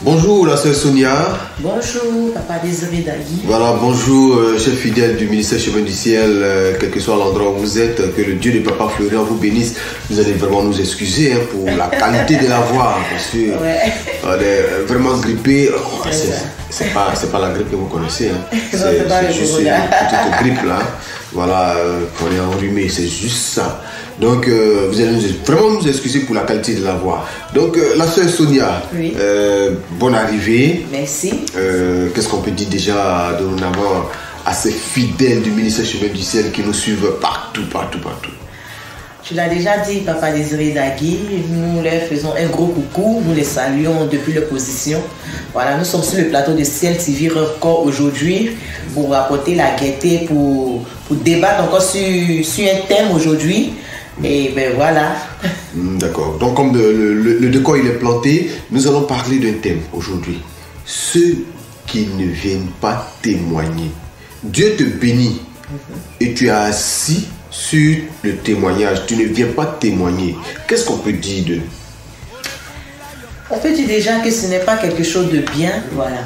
Bonjour la sœur Sonia. Bonjour Papa Désiré Dagui. Voilà, bonjour chef fidèle du ministère Chemin du Ciel, quel que soit l'endroit où vous êtes, que le Dieu de Papa Florian vous bénisse. Vous allez vraiment nous excuser pour la qualité de la voix, parce que on est vraiment grippé. C'est pas la grippe que vous connaissez, c'est juste une petite grippe là. Voilà, qu'on est enrhumé, c'est juste ça. Donc vous allez vraiment nous excuser pour la qualité de la voix. Donc la sœur Sonia, bonne arrivée. Merci. Qu'est-ce qu'on peut dire déjà dorénavant à ces fidèles du ministère Chemin du Ciel qui nous suivent partout. Tu l'as déjà dit, Papa Désiré Dagui, nous leur faisons un gros coucou, nous les saluons depuis leur position. Voilà, nous sommes sur le plateau de Ciel TV encore aujourd'hui pour apporter la gaieté, pour débattre encore sur un thème aujourd'hui. Et ben voilà. D'accord. Donc comme le décor il est planté, nous allons parler d'un thème aujourd'hui. Ceux qui ne viennent pas témoigner. Dieu te bénit et tu es assis sur le témoignage. Tu ne viens pas témoigner. Qu'est-ce qu'on peut dire de... On peut dire déjà que ce n'est pas quelque chose de bien. Voilà.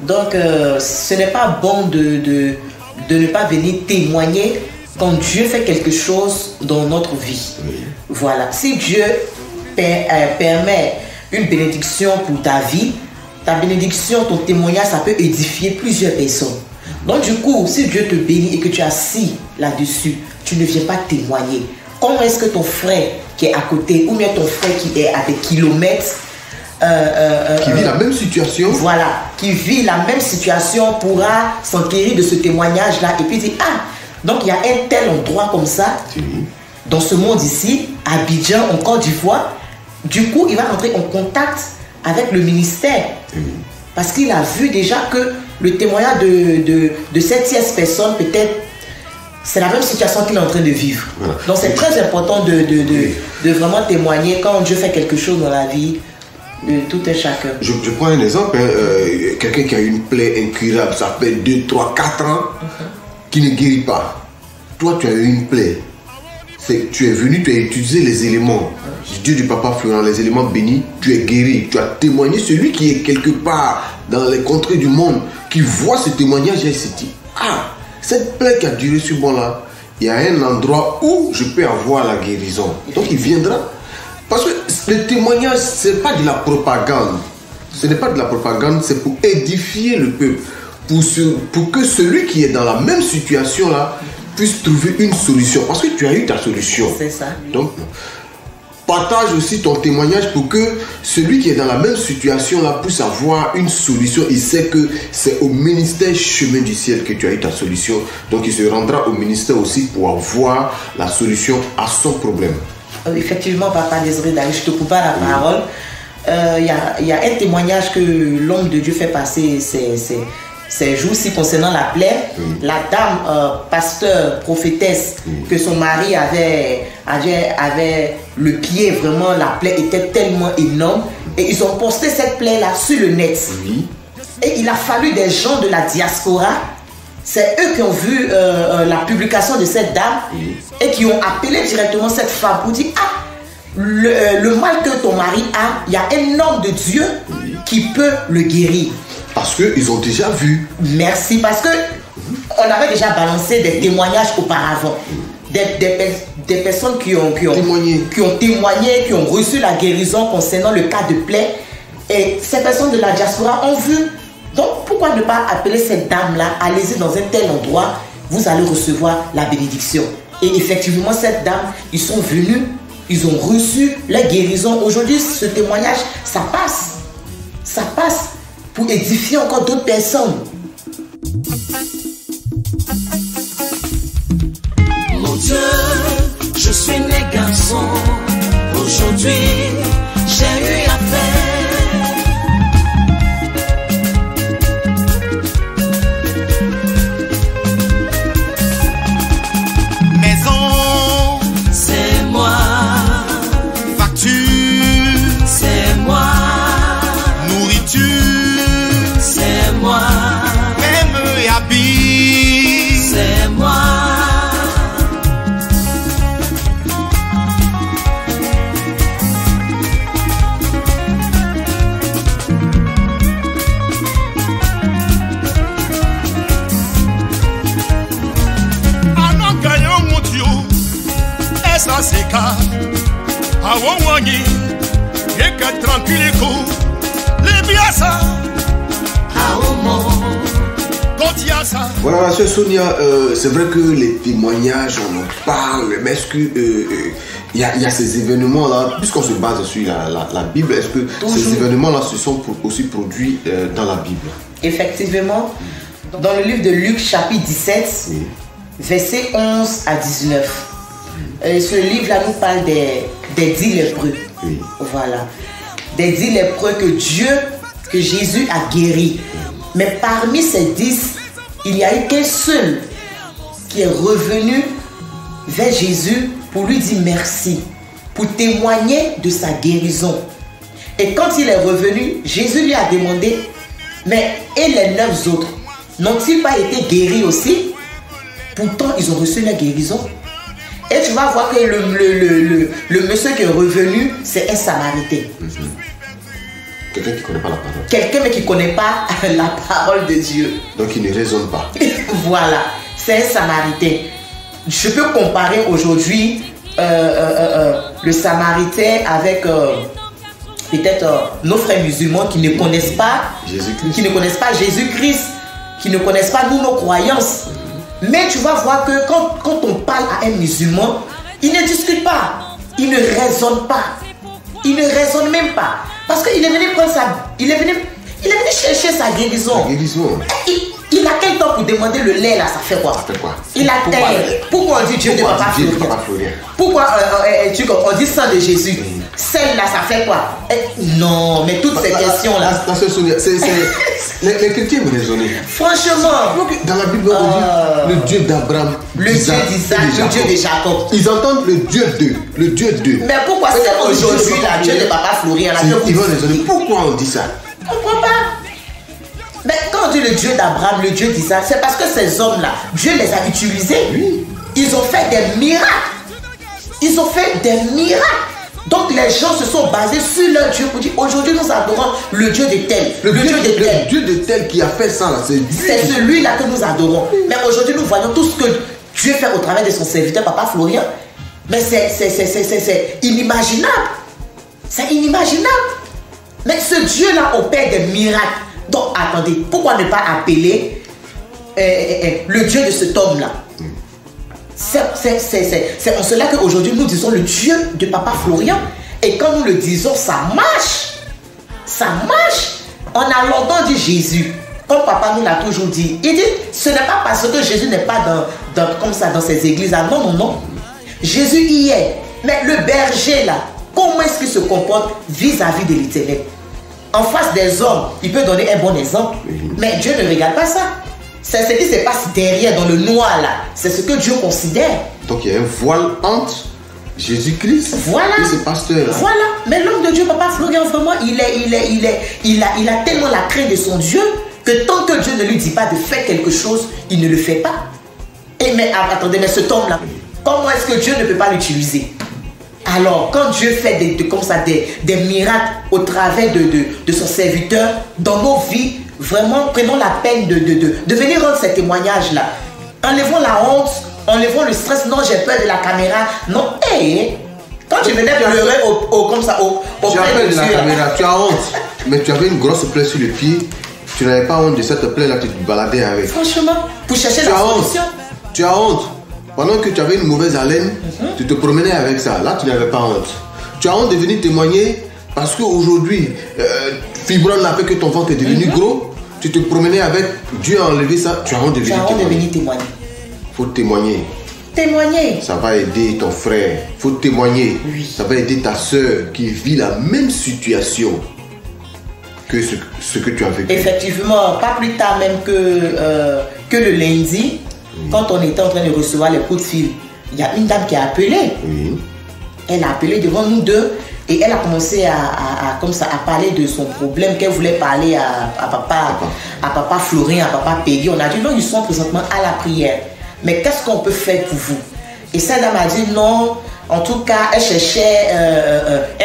Donc ce n'est pas bon de ne pas venir témoigner quand Dieu fait quelque chose dans notre vie. Voilà. Si Dieu permet une bénédiction pour ta vie, ta bénédiction, ton témoignage, ça peut édifier plusieurs personnes. Donc du coup, si Dieu te bénit et que tu es assis là-dessus, tu ne viens pas témoigner. Comment est-ce que ton frère qui est à côté, ou bien ton frère qui est à des kilomètres, qui vit la même situation, voilà, qui vit la même situation pourra s'enquérir de ce témoignage-là et puis dire, ah, donc il y a un tel endroit comme ça, dans ce monde ici, à Abidjan, en Côte d'Ivoire. Du coup, il va entrer en contact avec le ministère. Parce qu'il a vu déjà que le témoignage de cette tierce personne, peut-être, c'est la même situation qu'il est en train de vivre. Voilà. Donc c'est très important de vraiment témoigner quand Dieu fait quelque chose dans la vie de tout un chacun. Je prends un exemple, quelqu'un qui a une plaie incurable, ça fait 2, 3, 4 ans, qui ne guérit pas. Toi, tu as eu une plaie. Tu es venu, tu as utilisé les éléments du Dieu du Papa Florian, les éléments bénis, tu es guéri. Tu as témoigné, celui qui est quelque part dans les contrées du monde, qui voit ce témoignage et se dit, ah, cette plaie qui a duré ce bon-là, il y a un endroit où je peux avoir la guérison. Donc il viendra. Parce que le témoignage, ce n'est pas de la propagande. Ce n'est pas de la propagande, c'est pour édifier le peuple. Pour que celui qui est dans la même situation là puisse trouver une solution. Parce que tu as eu ta solution. C'est ça. Donc, partage aussi ton témoignage pour que celui qui est dans la même situation là puisse avoir une solution. Il sait que c'est au ministère Chemin du Ciel que tu as eu ta solution. Donc il se rendra au ministère aussi pour avoir la solution à son problème. Effectivement, Papa Désiré Dagui, je te coupe pas la parole. Il y a un témoignage que l'homme de Dieu fait passer ces jours-ci concernant la plaie. La dame, pasteur, prophétesse, que son mari avait le pied, vraiment, la plaie était tellement énorme. Et ils ont posté cette plaie-là sur le net. Et il a fallu des gens de la diaspora. C'est eux qui ont vu la publication de cette dame et qui ont appelé directement cette femme pour dire, ah, le mal que ton mari a, il y a un homme de Dieu qui peut le guérir. Parce qu'ils ont déjà vu. Merci, parce que on avait déjà balancé des témoignages auparavant. Des personnes qui ont témoigné, qui ont reçu la guérison concernant le cas de plaie. Et ces personnes de la diaspora ont vu. Donc pourquoi ne pas appeler cette dame-là, allez-y dans un tel endroit, vous allez recevoir la bénédiction. Et effectivement, cette dame, ils sont venus, ils ont reçu la guérison. Aujourd'hui, ce témoignage, ça passe. Ça passe pour édifier encore d'autres personnes. Mon Dieu, je suis né garçon. Aujourd'hui, j'ai eu affaire. C'est moi. ça s'écarte. Awonwanyi, et que tranquille les biasa. Aomo. Voilà, sœur Sonia, c'est vrai que les témoignages, on en parle, mais est-ce que il y a ces événements-là, puisqu'on se base sur la Bible, est-ce que ces événements-là se sont aussi produits dans la Bible? Effectivement, dans le livre de Luc, chapitre 17, versets 11 à 19, ce livre-là nous parle des 10 lépreux. Voilà. Des 10 lépreux que Jésus a guéris. Mais parmi ces 10, il n'y a eu qu'un seul qui est revenu vers Jésus pour lui dire merci, pour témoigner de sa guérison. Et quand il est revenu, Jésus lui a demandé, mais et les 9 autres, n'ont-ils pas été guéris aussi? Pourtant, ils ont reçu la guérison. Et tu vas voir que le monsieur qui est revenu, c'est un Samaritain. Quelqu'un qui ne connaît pas la parole. Quelqu'un qui ne connaît pas la parole de Dieu. Donc il ne raisonne pas. Voilà, c'est un Samaritain. Je peux comparer aujourd'hui le Samaritain avec peut-être nos frères musulmans qui ne connaissent pas Jésus-Christ, qui ne connaissent pas Jésus-Christ, qui ne connaissent pas nous, nos croyances. Mais tu vas voir que quand on parle à un musulman, il ne discute pas, il ne raisonne pas, il ne raisonne même pas. Parce qu'il est venu prendre il est venu chercher sa guérison. Il a quel temps pour demander le lait là, ça fait quoi? Il a terre. Pourquoi on dit Dieu de Papa Florien? Pourquoi on dit sang de Jésus? Celle là, ça fait quoi? Non, mais toutes ces questions là. Les chrétiens me raisonnent. Franchement. Dans la Bible, on dit le Dieu d'Abraham, le Dieu d'Isaac, le Dieu de Jacob. Ils entendent le Dieu d'eux. Mais pourquoi c'est aujourd'hui là, Dieu de Papa Florien là? Ils vont raisonner. Pourquoi on dit ça? Pourquoi pas? Mais quand on dit le Dieu d'Abraham, le Dieu d'Isaac, c'est parce que ces hommes-là, Dieu les a utilisés. Oui. Ils ont fait des miracles. Ils ont fait des miracles. Donc les gens se sont basés sur leur Dieu pour dire aujourd'hui nous adorons le Dieu de tel. Le Dieu de tel qui a fait ça là, c'est celui-là que nous adorons. Mais aujourd'hui nous voyons tout ce que Dieu fait au travers de son serviteur Papa Florien. Mais c'est inimaginable. C'est inimaginable. Mais ce Dieu-là opère des miracles. Donc attendez, pourquoi ne pas appeler le Dieu de cet homme-là? C'est en cela qu'aujourd'hui nous disons le Dieu de Papa Florien. Et quand nous le disons, ça marche. Ça marche. On a longtemps dit Jésus. Comme Papa nous l'a toujours dit. Il dit, ce n'est pas parce que Jésus n'est pas comme ça dans ces églises-là. Non, non, non. Jésus y est. Mais le berger là, comment est-ce qu'il se comporte vis-à-vis de l'Éternel? En face des hommes, il peut donner un bon exemple. Mais Dieu ne regarde pas ça. C'est ce qui se passe derrière, dans le noir là. C'est ce que Dieu considère. Donc il y a un voile entre Jésus-Christ et ses pasteurs. Voilà. Mais l'homme de Dieu, Papa Florien, vraiment, il a tellement la crainte de son Dieu que tant que Dieu ne lui dit pas de faire quelque chose, il ne le fait pas. Et mais attendez, mais cet homme-là, comment est-ce que Dieu ne peut pas l'utiliser? Alors, quand Dieu fait comme ça des miracles au travers de son serviteur dans nos vies, vraiment, prenons la peine de venir rendre ces témoignages-là. Enlevons la honte, enlevons le stress. Non, j'ai peur de la caméra. Non, quand tu venais pleurer comme ça, auprès de la caméra, tu as honte. Mais tu avais une grosse plaie sur le pied. Tu n'avais pas honte de cette plaie-là, tu te baladais avec. Franchement, pour chercher la solution. Tu as honte. Pendant que tu avais une mauvaise haleine, tu te promenais avec ça. Là, tu n'avais pas honte. Tu as honte de venir témoigner parce qu'aujourd'hui, Fibron n'a fait que ton ventre est devenu gros. Tu te promenais avec, Dieu a enlevé ça. Tu as honte de venir témoigner. Il faut témoigner. Témoigner. Ça va aider ton frère. Il faut témoigner. Oui. Ça va aider ta soeur qui vit la même situation que ce que tu as vécu. Effectivement, pas plus tard même que le lundi. Quand on était en train de recevoir les coups de fil, il y a une dame qui a appelé. Oui. Elle a appelé devant nous deux et elle a commencé comme ça, à parler de son problème, qu'elle voulait parler à papa Florien, à papa Peggy. On a dit non, ils sont présentement à la prière. Mais qu'est-ce qu'on peut faire pour vous? Et cette dame a dit non, en tout cas, elle cherchait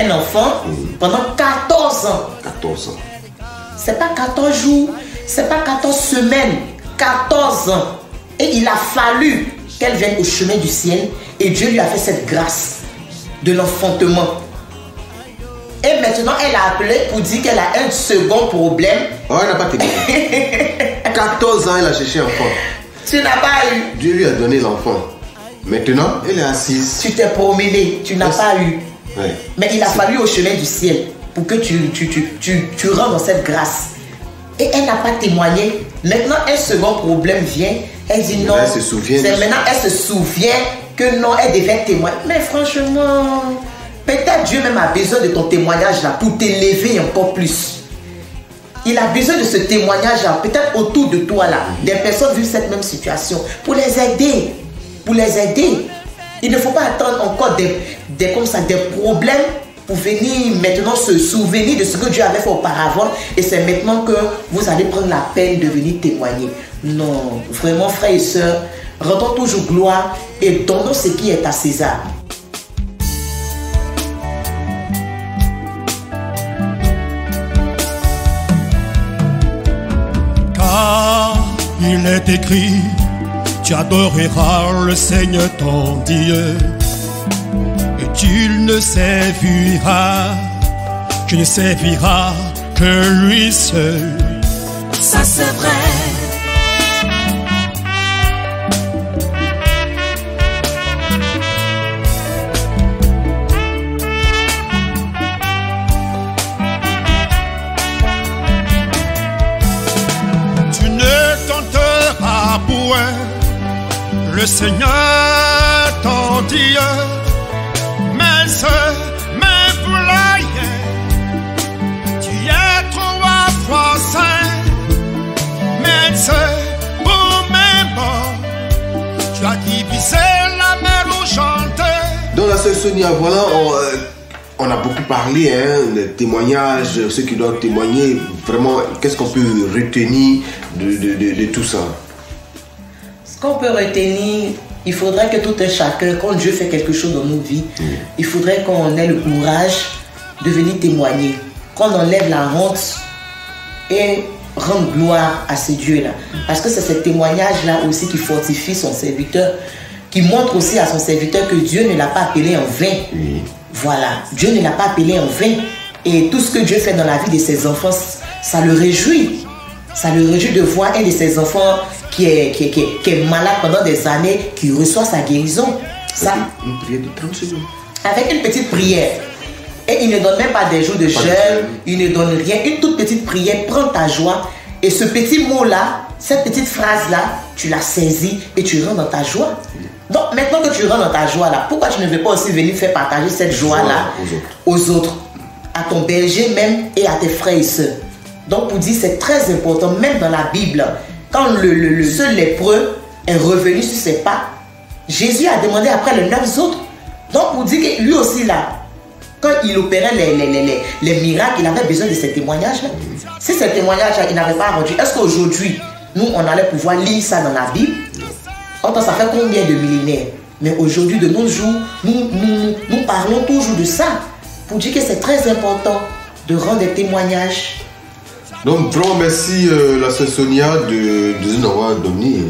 un enfant pendant 14 ans. 14 ans. C'est pas 14 jours, c'est pas 14 semaines, 14 ans. Et il a fallu qu'elle vienne au chemin du ciel Et Dieu lui a fait cette grâce de l'enfantement. Et maintenant, elle a appelé pour dire qu'elle a un second problème. Oh, elle n'a pas témoigné. 14 ans, elle a cherché un enfant. Tu n'as pas eu. Dieu lui a donné l'enfant. Maintenant, elle est assise. Tu t'es promené, tu n'as pas eu. Ouais. Mais il a fallu au chemin du ciel pour que tu rentres dans cette grâce. Et elle n'a pas témoigné. Maintenant, un second problème vient. Elle dit non. Elle se souvient. Maintenant, elle se souvient que non, elle devait témoigner. Mais franchement, peut-être Dieu même a besoin de ton témoignage là pour t'élever encore plus. Il a besoin de ce témoignage là, peut-être autour de toi là, des personnes vivent cette même situation, pour les aider. Pour les aider. Il ne faut pas attendre encore des problèmes pour venir maintenant se souvenir de ce que Dieu avait fait auparavant et c'est maintenant que vous allez prendre la peine de venir témoigner. Non, vraiment frères et sœurs, rendons toujours gloire et donnons ce qui est à César. Car il est écrit, tu adoreras le Seigneur ton Dieu. Tu ne serviras que lui seul. Ça c'est vrai. Tu ne tenteras point le Seigneur ton Dieu. Mais poulailler, tu es trois fois saint, mais c'est pour mes morts, tu as divisé la mer au chanter. Donc la sœur Sonia, voilà, on a beaucoup parlé, hein, les témoignages, ceux qui doivent témoigner, vraiment, qu'est-ce qu'on peut retenir de tout ça? Ce qu'on peut retenir, il faudrait que tout un chacun, quand Dieu fait quelque chose dans nos vies, il faudrait qu'on ait le courage de venir témoigner, qu'on enlève la honte et rendre gloire à ce Dieu-là. Parce que c'est ce témoignage-là aussi qui fortifie son serviteur, qui montre aussi à son serviteur que Dieu ne l'a pas appelé en vain. Voilà, Dieu ne l'a pas appelé en vain. Et tout ce que Dieu fait dans la vie de ses enfants, ça le réjouit. Ça le réjouit de voir un de ses enfants qui est malade pendant des années, qui reçoit sa guérison. Ça, une prière de 30 secondes. Avec une petite prière. Et il ne donne même pas des jours de jeûne, il ne donne rien. Une toute petite prière, prends ta joie. Et ce petit mot-là, cette petite phrase-là, tu la saisis et tu rentres dans ta joie. Donc maintenant que tu rentres dans ta joie-là, pourquoi tu ne veux pas aussi venir faire partager cette joie-là aux autres, à ton berger même et à tes frères et sœurs. Donc pour dire, c'est très important, même dans la Bible, quand le seul lépreux est revenu sur ses pas, Jésus a demandé après les 9 autres. Donc pour dire que lui aussi là, quand il opérait les miracles, il avait besoin de ces témoignages-là. Si ces témoignages-là, il n'avait pas rendu, est-ce qu'aujourd'hui, nous, on allait pouvoir lire ça dans la Bible? Pourtant, ça fait combien de millénaires? Mais aujourd'hui, de nos jours, nous parlons toujours de ça. Pour dire que c'est très important de rendre des témoignages. Donc, vraiment, merci la sœur Sonia de nous avoir donné,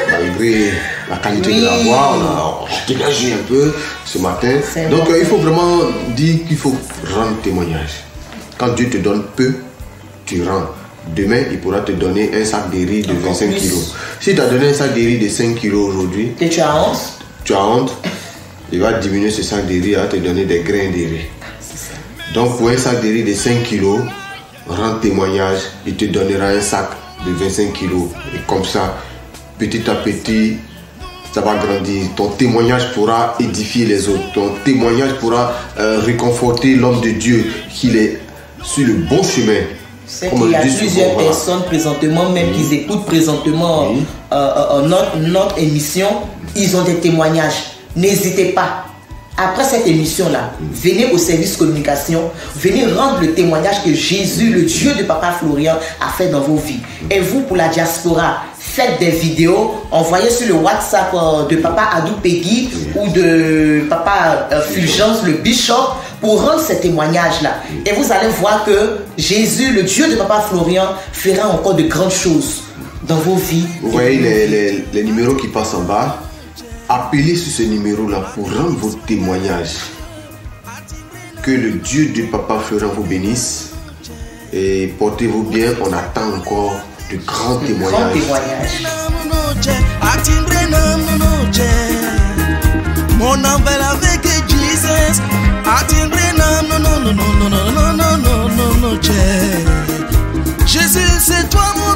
malgré la qualité de la voix, on a dégagé un peu ce matin. Donc, il faut vraiment dire qu'il faut rendre témoignage. Quand Dieu te donne peu, tu rends. Demain, il pourra te donner un sac de riz de 25 kilos. Si tu as donné un sac de riz de 5 kilos aujourd'hui, et tu as honte, tu as honte, il va diminuer ce sac de riz, il va te donner des grains de riz. Donc, pour un sac de riz de 5 kilos, rends témoignage, il te donnera un sac de 25 kilos. Et comme ça, petit à petit, ça va grandir. Ton témoignage pourra édifier les autres. Ton témoignage pourra réconforter l'homme de Dieu qu'il est sur le bon chemin. C'est qu'il y a plusieurs personnes présentement, même qui écoutent présentement notre émission, ils ont des témoignages. N'hésitez pas. Après cette émission-là, venez au service communication, venez rendre le témoignage que Jésus, le Dieu de Papa Florian, a fait dans vos vies. Et vous, pour la diaspora, faites des vidéos, envoyez sur le WhatsApp de Papa Adou Peggy ou de Papa Fulgence, le Bishop, pour rendre ces témoignages-là. Et vous allez voir que Jésus, le Dieu de Papa Florian, fera encore de grandes choses dans vos vies. Vous voyez les numéros qui passent en bas. appelez sur ce numéro-là pour rendre votre témoignage. Que le Dieu de Papa Florent vous bénisse et portez-vous bien. On attend encore de grands témoignages. Mon envers avec Jesus, Jésus, c'est toi mon